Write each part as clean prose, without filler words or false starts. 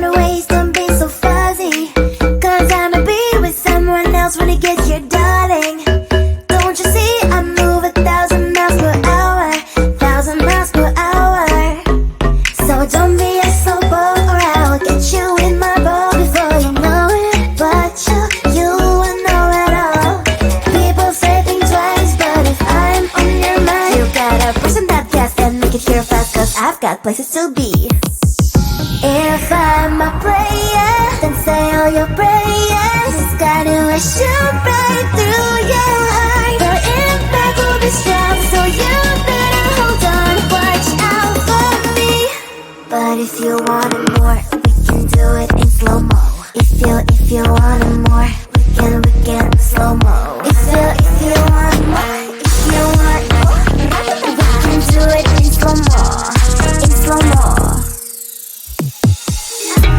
your waist, don't be so fuzzy. Cause I'ma be with someone else when it gets here, darling. Don't you see, I move 1,000 miles per hour, 1,000 miles per hour. So don't be a slow boat or I'll get you in my boat before you know it. But you will know it all. People say think twice, but if I'm on your mind, you gotta push on that gas and make it here fast, cause I've got places to be. If I'm a player, then say all your prayers. It's gonna shoot right through your heart. The impact will be strong, so you better hold on. Watch out for me. But if you want it more, we can do it in slow-mo. If you want it more, we can slow-mo. If you want more, if you want more, we can do it in slow-mo, in slow-mo.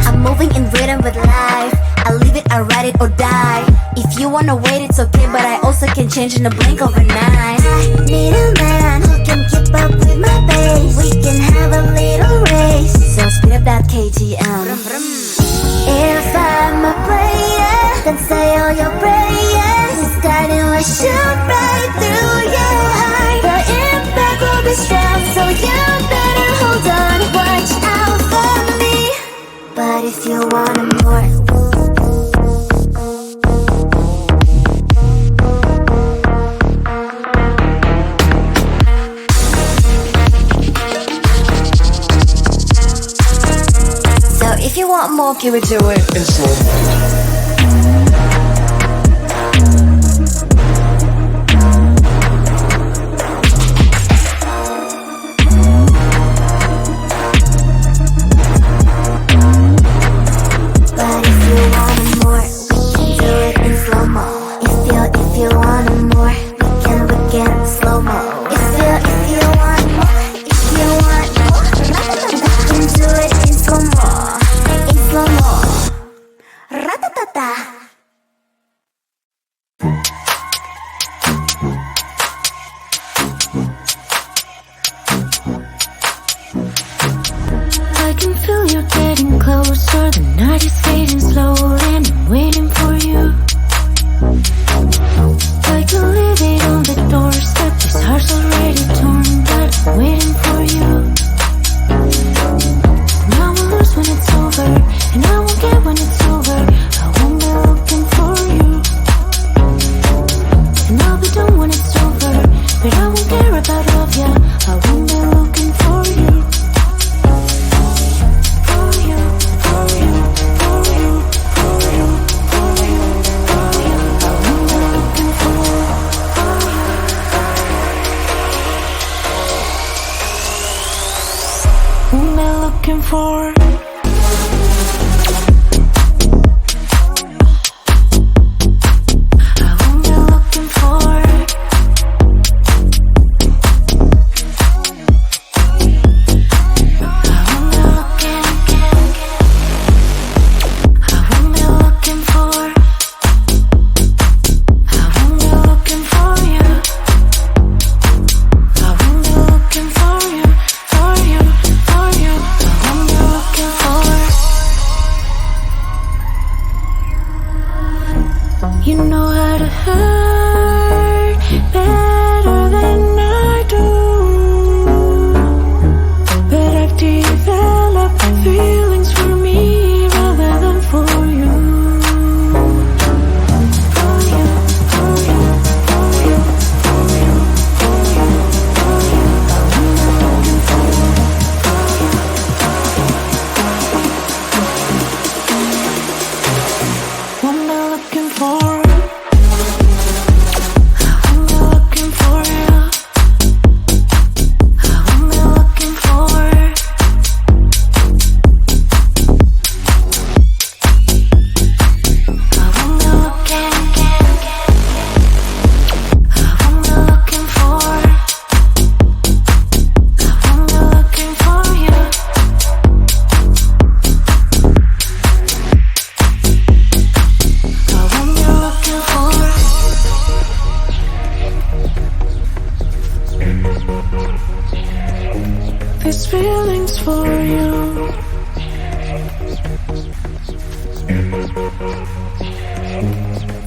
I'm moving in rhythm with life. I live it, I ride it or die. If you wanna wait, it's okay, but I also can change in a blink overnight. I need a man who can keep up with my pace. We can have a little race, so speed up that KTM. If I'm a player, then say all your prayers. It's gonna shoot right through your heart. The impact will be strong, so you better hold on. Watch out for me. But if you want it more, so if you want more, can we do it in slow-mo?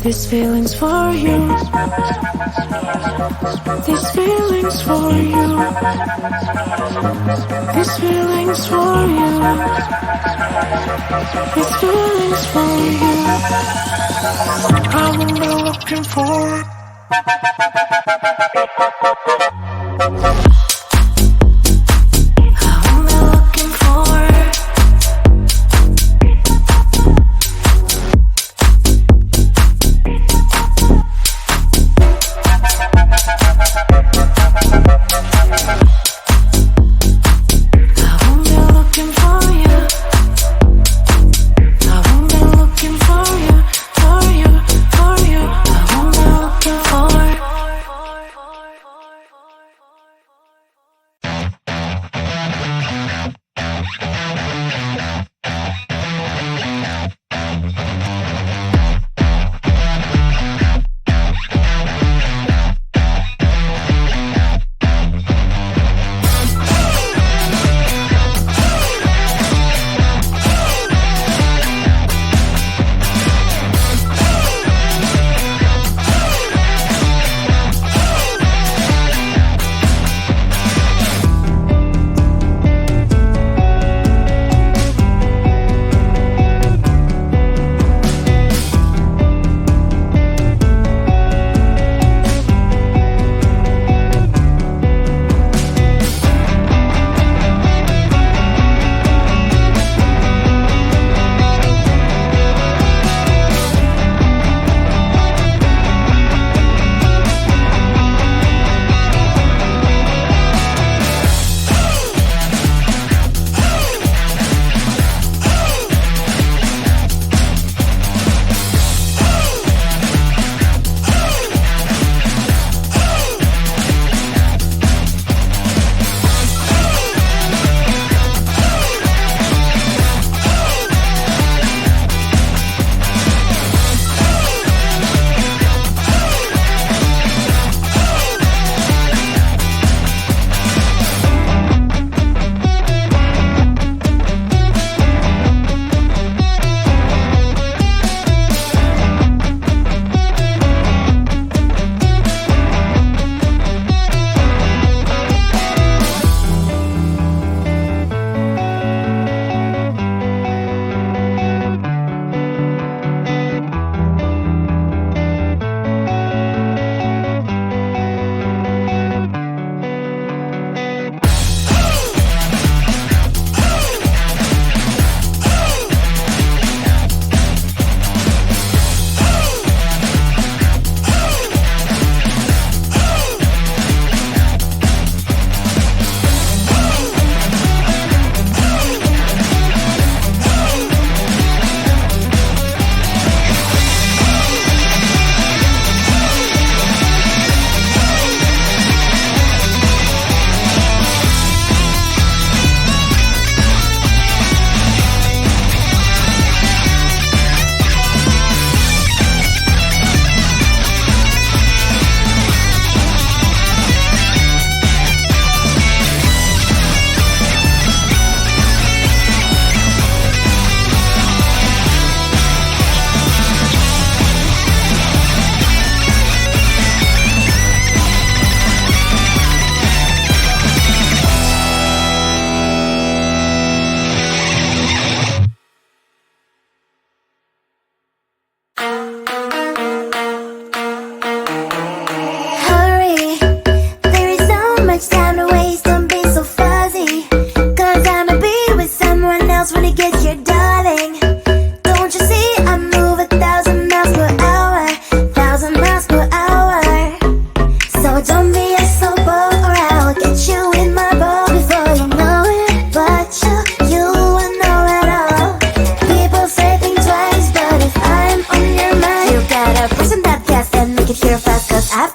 This feeling's for you. This feeling's for you. This feeling's for you. This feeling's for you. I'm only looking for it.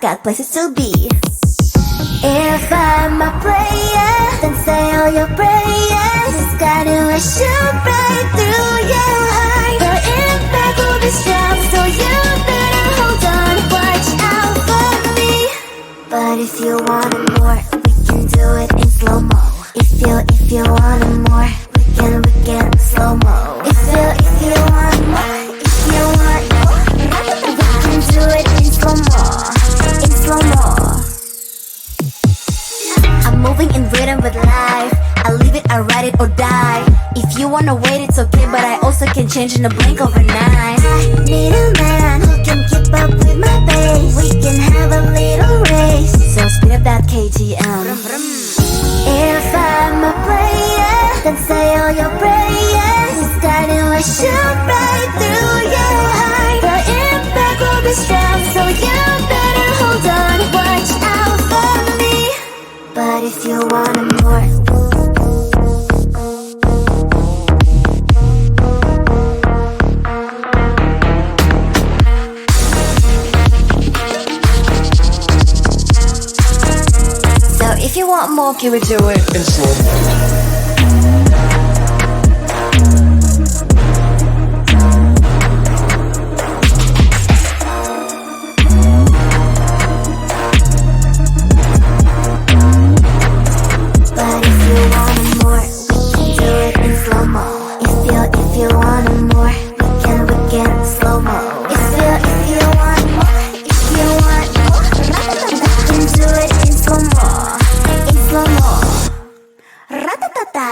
got places to be. If I'm a player, then say all your prayers. It's gotta shoot right through your heart. The impact will be strong, so you better hold on. Watch out for me. But if you want it more, we can do it in slow-mo. If you want it more, we can slow-mo. If I ride it or die. If you wanna wait, it's okay, but I also can change in a blink overnight. I need a man who can keep up with my pace. We can have a little race, so speed up that KTM. If I'm a player, then say all your prayers. It's starting to shoot right through your heart. The impact will be strong, so you better hold on. Watch out for me. But if you want more, if you want more, can we do it in slow mo? But if you want more, we can do it in slow mo. If you want more, we can slow mo. If you want more, we can do it in slow mo. Ratatata.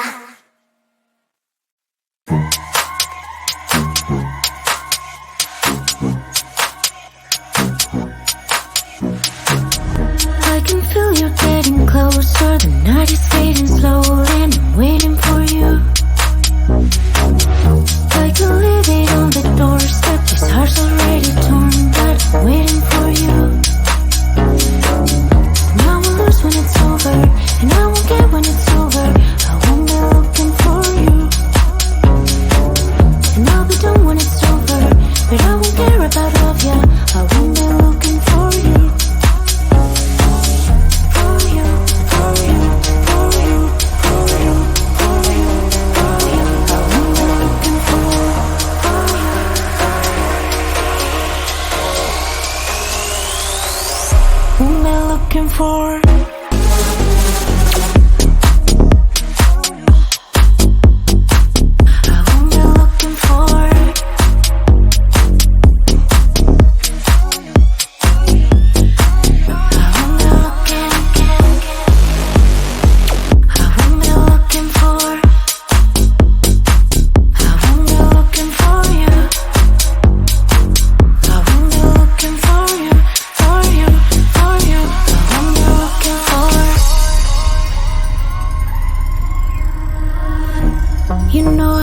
I can feel you getting closer. The night is fading slowly and I'm waiting for you. I can leave it on the doorstep. This heart's already torn, but I'm waiting for you. Now we'll lose when it's over, and I won't get when it's over. I won't be looking for you, and I'll be done when it's over. But I won't care about love, yeah. I won't be looking for you. For you, for you, for you, for you, for you, for you. I won't be looking for you. Whom am I looking for? You know